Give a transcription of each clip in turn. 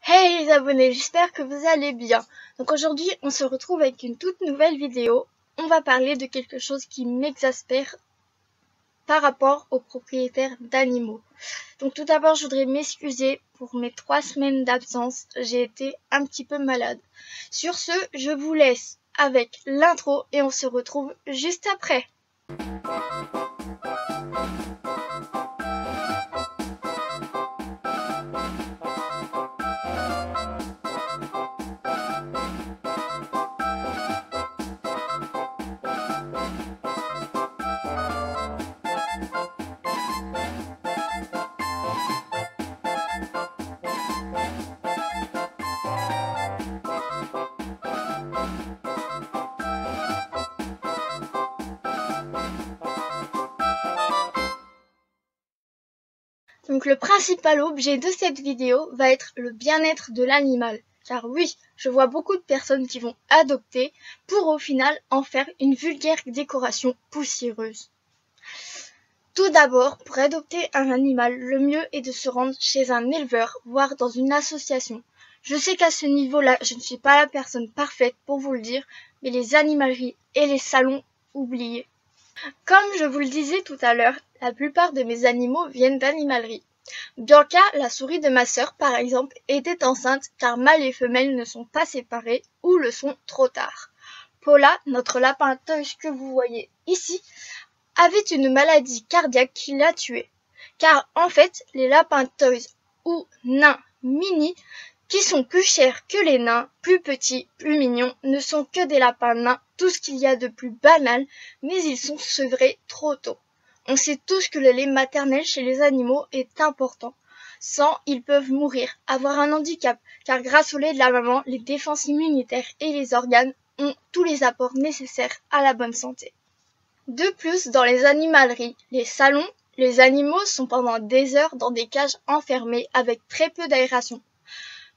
Hey les abonnés, j'espère que vous allez bien. Donc aujourd'hui, on se retrouve avec une toute nouvelle vidéo. On va parler de quelque chose qui m'exaspère par rapport aux propriétaires d'animaux. Donc tout d'abord, je voudrais m'excuser pour mes 3 semaines d'absence. J'ai été un petit peu malade. Sur ce, je vous laisse avec l'intro et on se retrouve juste après. Donc le principal objet de cette vidéo va être le bien-être de l'animal. Car oui, je vois beaucoup de personnes qui vont adopter pour au final en faire une vulgaire décoration poussiéreuse. Tout d'abord, pour adopter un animal, le mieux est de se rendre chez un éleveur, voire dans une association. Je sais qu'à ce niveau-là, je ne suis pas la personne parfaite pour vous le dire, mais les animaleries et les salons, oubliez. Comme je vous le disais tout à l'heure, la plupart de mes animaux viennent d'animalerie. Bianca, la souris de ma sœur par exemple, était enceinte car mâles et femelles ne sont pas séparés ou le sont trop tard. Paula, notre lapin toy que vous voyez ici, avait une maladie cardiaque qui l'a tuée. Car en fait, les lapins toys ou nains mini, qui sont plus chers que les nains, plus petits, plus mignons, ne sont que des lapins nains, tout ce qu'il y a de plus banal, mais ils sont sevrés trop tôt. On sait tous que le lait maternel chez les animaux est important. Sans, ils peuvent mourir, avoir un handicap, car grâce au lait de la maman, les défenses immunitaires et les organes ont tous les apports nécessaires à la bonne santé. De plus, dans les animaleries, les salons, les animaux sont pendant des heures dans des cages enfermées avec très peu d'aération.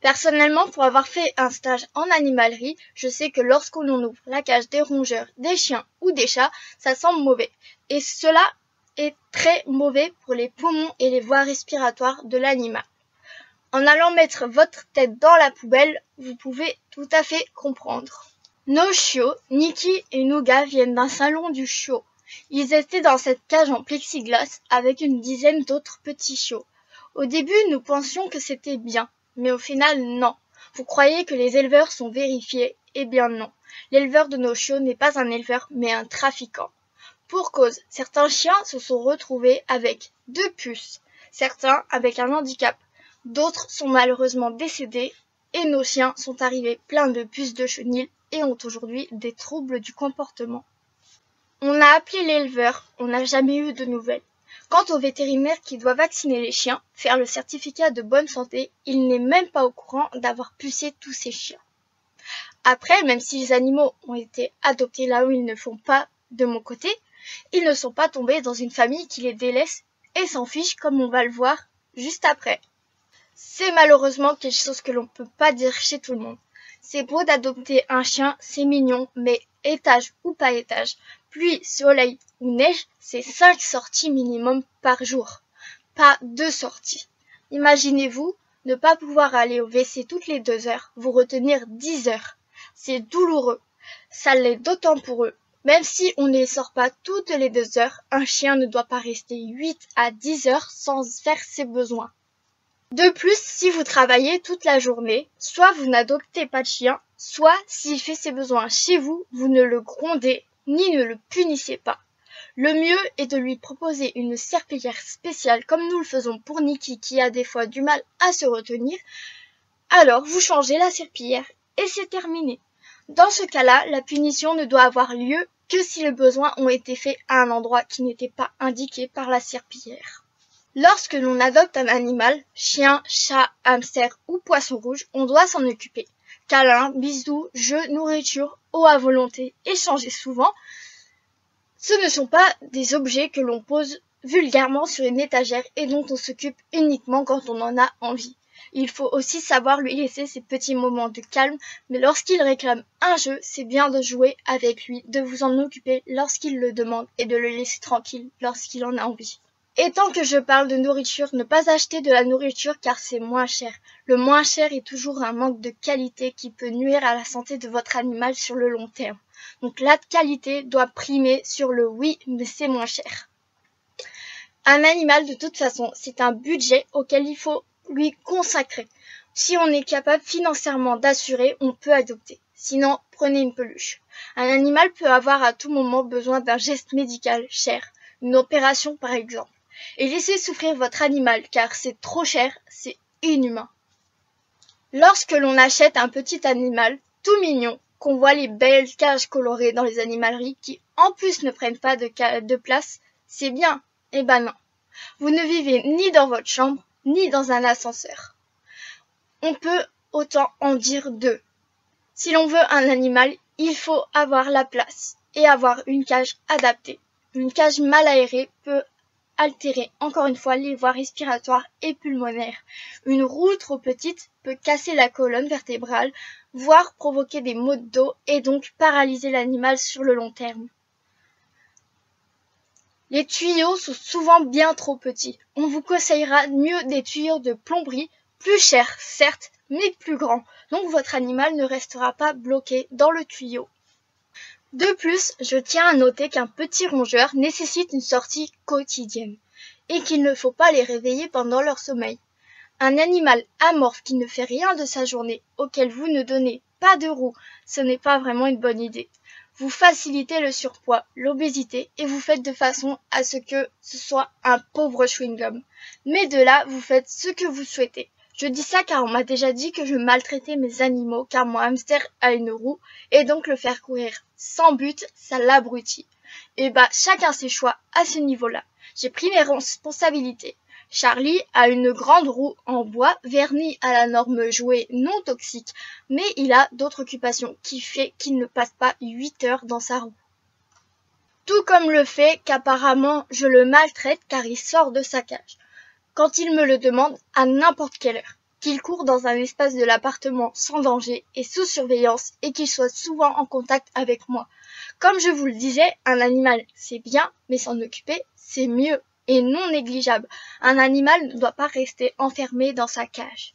Personnellement, pour avoir fait un stage en animalerie, je sais que lorsqu'on ouvre la cage des rongeurs, des chiens ou des chats, ça sent mauvais. Et cela est très mauvais pour les poumons et les voies respiratoires de l'animal. En allant mettre votre tête dans la poubelle, vous pouvez tout à fait comprendre. Nos chiots, Nikki et Nougat, viennent d'un salon du chiot. Ils étaient dans cette cage en plexiglas avec une dizaine d'autres petits chiots. Au début, nous pensions que c'était bien. Mais au final, non. Vous croyez que les éleveurs sont vérifiés? Eh bien non. L'éleveur de nos chiots n'est pas un éleveur, mais un trafiquant. Pour cause, certains chiens se sont retrouvés avec 2 puces, certains avec un handicap, d'autres sont malheureusement décédés, et nos chiens sont arrivés pleins de puces de chenil et ont aujourd'hui des troubles du comportement. On a appelé l'éleveur, on n'a jamais eu de nouvelles. Quant au vétérinaire qui doit vacciner les chiens, faire le certificat de bonne santé, il n'est même pas au courant d'avoir pucé tous ces chiens. Après, même si les animaux ont été adoptés là où ils ne font pas de mon côté, ils ne sont pas tombés dans une famille qui les délaisse et s'en fiche comme on va le voir juste après. C'est malheureusement quelque chose que l'on ne peut pas dire chez tout le monde. C'est beau d'adopter un chien, c'est mignon, mais étage ou pas étage, pluie, soleil ou neige, c'est 5 sorties minimum par jour, pas 2 sorties. Imaginez-vous ne pas pouvoir aller au WC toutes les 2 heures, vous retenir 10 heures. C'est douloureux, ça l'est d'autant pour eux. Même si on ne les sort pas toutes les 2 heures, un chien ne doit pas rester 8 à 10 heures sans faire ses besoins. De plus, si vous travaillez toute la journée, soit vous n'adoptez pas de chien, soit s'il fait ses besoins chez vous, vous ne le grondez ni ne le punissez pas. Le mieux est de lui proposer une serpillière spéciale comme nous le faisons pour Nikki qui a des fois du mal à se retenir. Alors vous changez la serpillière et c'est terminé. Dans ce cas-là, la punition ne doit avoir lieu que si les besoins ont été faits à un endroit qui n'était pas indiqué par la serpillière. Lorsque l'on adopte un animal, chien, chat, hamster ou poisson rouge, on doit s'en occuper. Câlins, bisous, jeux, nourriture, eau à volonté, échangés souvent. Ce ne sont pas des objets que l'on pose vulgairement sur une étagère et dont on s'occupe uniquement quand on en a envie. Il faut aussi savoir lui laisser ses petits moments de calme, mais lorsqu'il réclame un jeu, c'est bien de jouer avec lui, de vous en occuper lorsqu'il le demande et de le laisser tranquille lorsqu'il en a envie. Et tant que je parle de nourriture, ne pas acheter de la nourriture car c'est moins cher. Le moins cher est toujours un manque de qualité qui peut nuire à la santé de votre animal sur le long terme. Donc la qualité doit primer sur le oui, mais c'est moins cher. Un animal, de toute façon, c'est un budget auquel il faut lui consacrer. Si on est capable financièrement d'assurer, on peut adopter. Sinon, prenez une peluche. Un animal peut avoir à tout moment besoin d'un geste médical cher, une opération par exemple. Et laissez souffrir votre animal car c'est trop cher, c'est inhumain. Lorsque l'on achète un petit animal tout mignon, qu'on voit les belles cages colorées dans les animaleries qui en plus ne prennent pas de place, c'est bien. Eh ben non. Vous ne vivez ni dans votre chambre, ni dans un ascenseur. On peut autant en dire deux. Si l'on veut un animal, il faut avoir la place et avoir une cage adaptée. Une cage mal aérée peut altérer encore une fois les voies respiratoires et pulmonaires. Une roue trop petite peut casser la colonne vertébrale, voire provoquer des maux de dos et donc paralyser l'animal sur le long terme. Les tuyaux sont souvent bien trop petits. On vous conseillera mieux des tuyaux de plomberie, plus chers certes, mais plus grands. Donc votre animal ne restera pas bloqué dans le tuyau. De plus, je tiens à noter qu'un petit rongeur nécessite une sortie quotidienne et qu'il ne faut pas les réveiller pendant leur sommeil. Un animal amorphe qui ne fait rien de sa journée, auquel vous ne donnez pas de roue, ce n'est pas vraiment une bonne idée. Vous facilitez le surpoids, l'obésité et vous faites de façon à ce que ce soit un pauvre chewing-gum. Mais de là, vous faites ce que vous souhaitez. Je dis ça car on m'a déjà dit que je maltraitais mes animaux car mon hamster a une roue et donc le faire courir sans but, ça l'abrutit. Et chacun ses choix à ce niveau-là. J'ai pris mes responsabilités. Charlie a une grande roue en bois vernie à la norme jouet non toxique, mais il a d'autres occupations qui fait qu'il ne passe pas 8 heures dans sa roue. Tout comme le fait qu'apparemment je le maltraite car il sort de sa cage. Quand il me le demande à n'importe quelle heure, qu'il court dans un espace de l'appartement sans danger et sous surveillance et qu'il soit souvent en contact avec moi. Comme je vous le disais, un animal c'est bien, mais s'en occuper c'est mieux et non négligeable. Un animal ne doit pas rester enfermé dans sa cage.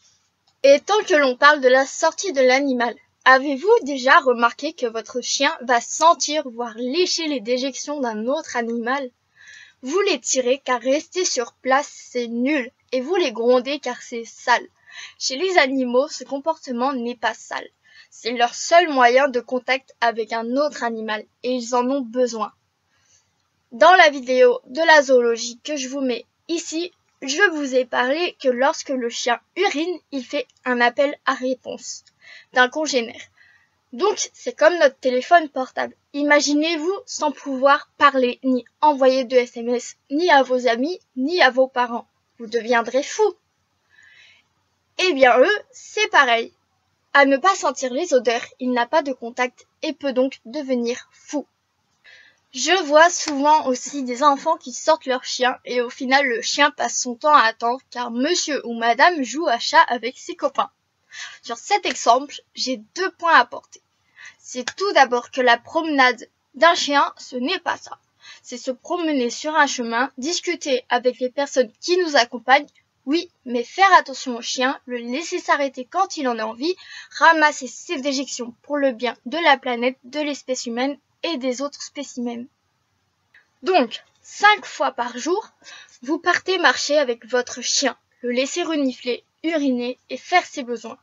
Et tant que l'on parle de la sortie de l'animal, avez-vous déjà remarqué que votre chien va sentir voire lécher les déjections d'un autre animal ? Vous les tirez car rester sur place c'est nul et vous les grondez car c'est sale. Chez les animaux, ce comportement n'est pas sale. C'est leur seul moyen de contact avec un autre animal et ils en ont besoin. Dans la vidéo de la zoologie que je vous mets ici, je vous ai parlé que lorsque le chien urine, il fait un appel à réponse d'un congénère. Donc, c'est comme notre téléphone portable. Imaginez-vous sans pouvoir parler, ni envoyer de SMS, ni à vos amis, ni à vos parents. Vous deviendrez fou. Eh bien, eux, c'est pareil. À ne pas sentir les odeurs, il n'a pas de contact et peut donc devenir fou. Je vois souvent aussi des enfants qui sortent leur chien et au final, le chien passe son temps à attendre car monsieur ou madame joue à chat avec ses copains. Sur cet exemple, j'ai 2 points à apporter. C'est tout d'abord que la promenade d'un chien, ce n'est pas ça. C'est se promener sur un chemin, discuter avec les personnes qui nous accompagnent, oui, mais faire attention au chien, le laisser s'arrêter quand il en a envie, ramasser ses déjections pour le bien de la planète, de l'espèce humaine et des autres spécimens. Donc, 5 fois par jour, vous partez marcher avec votre chien, le laisser renifler, uriner et faire ses besoins.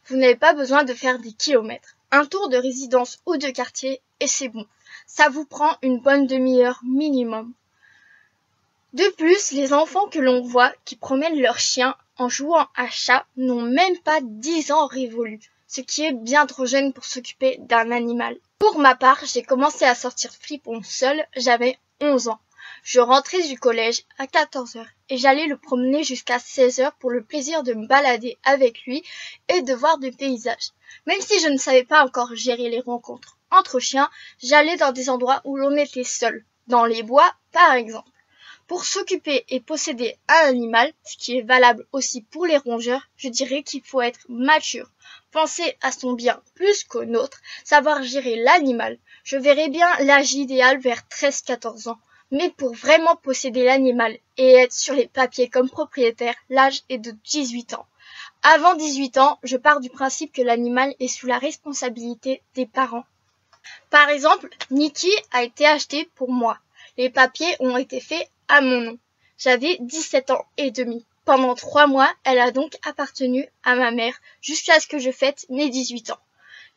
Vous n'avez pas besoin de faire des kilomètres. Un tour de résidence ou de quartier et c'est bon. Ça vous prend une bonne demi-heure minimum. De plus, les enfants que l'on voit qui promènent leur chien en jouant à chat n'ont même pas 10 ans révolus, ce qui est bien trop jeune pour s'occuper d'un animal. Pour ma part, j'ai commencé à sortir Fripon seul, j'avais 11 ans. Je rentrais du collège à 14h et j'allais le promener jusqu'à 16h pour le plaisir de me balader avec lui et de voir des paysages. Même si je ne savais pas encore gérer les rencontres entre chiens, j'allais dans des endroits où l'on était seul, dans les bois par exemple. Pour s'occuper et posséder un animal, ce qui est valable aussi pour les rongeurs, je dirais qu'il faut être mature, penser à son bien plus qu'au nôtre, savoir gérer l'animal. Je verrais bien l'âge idéal vers 13-14 ans. Mais pour vraiment posséder l'animal et être sur les papiers comme propriétaire, l'âge est de 18 ans. Avant 18 ans, je pars du principe que l'animal est sous la responsabilité des parents. Par exemple, Nikki a été achetée pour moi. Les papiers ont été faits à mon nom. J'avais 17 ans et demi. Pendant 3 mois, elle a donc appartenu à ma mère jusqu'à ce que je fête mes 18 ans.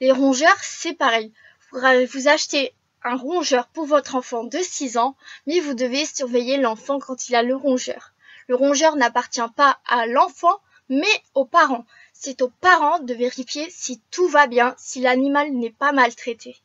Les rongeurs, c'est pareil. Vous achetez un rongeur pour votre enfant de 6 ans, mais vous devez surveiller l'enfant quand il a le rongeur. Le rongeur n'appartient pas à l'enfant, mais aux parents. C'est aux parents de vérifier si tout va bien, si l'animal n'est pas maltraité.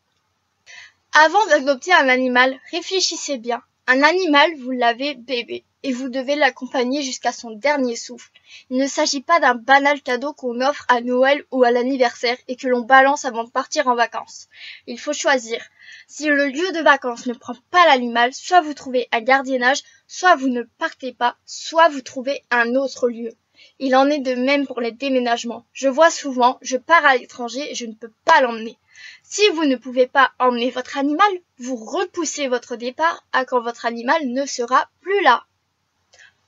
Avant d'adopter un animal, réfléchissez bien. Un animal, vous l'avez bébé, et vous devez l'accompagner jusqu'à son dernier souffle. Il ne s'agit pas d'un banal cadeau qu'on offre à Noël ou à l'anniversaire et que l'on balance avant de partir en vacances. Il faut choisir. Si le lieu de vacances ne prend pas l'animal, soit vous trouvez un gardiennage, soit vous ne partez pas, soit vous trouvez un autre lieu. Il en est de même pour les déménagements. Je vois souvent, je pars à l'étranger et je ne peux pas l'emmener. Si vous ne pouvez pas emmener votre animal, vous repoussez votre départ à quand votre animal ne sera plus là.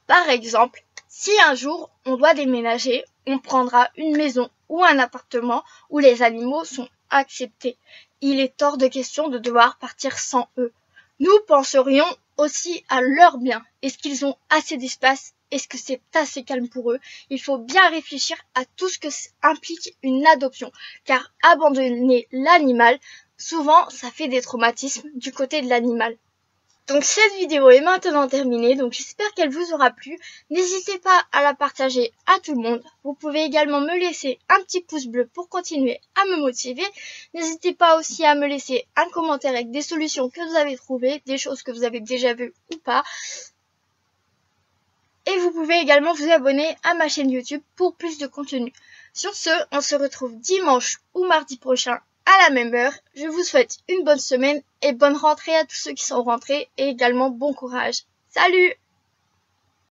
Par exemple, si un jour on doit déménager, on prendra une maison ou un appartement où les animaux sont acceptés. Il est hors de question de devoir partir sans eux. Nous penserions aussi à leur bien. Est-ce qu'ils ont assez d'espace? Est-ce que c'est assez calme pour eux? Il faut bien réfléchir à tout ce que implique une adoption, car abandonner l'animal, souvent ça fait des traumatismes du côté de l'animal. Donc cette vidéo est maintenant terminée, donc j'espère qu'elle vous aura plu. N'hésitez pas à la partager à tout le monde. Vous pouvez également me laisser un petit pouce bleu pour continuer à me motiver. N'hésitez pas aussi à me laisser un commentaire avec des solutions que vous avez trouvées, des choses que vous avez déjà vues ou pas. Et vous pouvez également vous abonner à ma chaîne YouTube pour plus de contenu. Sur ce, on se retrouve dimanche ou mardi prochain à la même heure. Je vous souhaite une bonne semaine et bonne rentrée à tous ceux qui sont rentrés et également bon courage. Salut!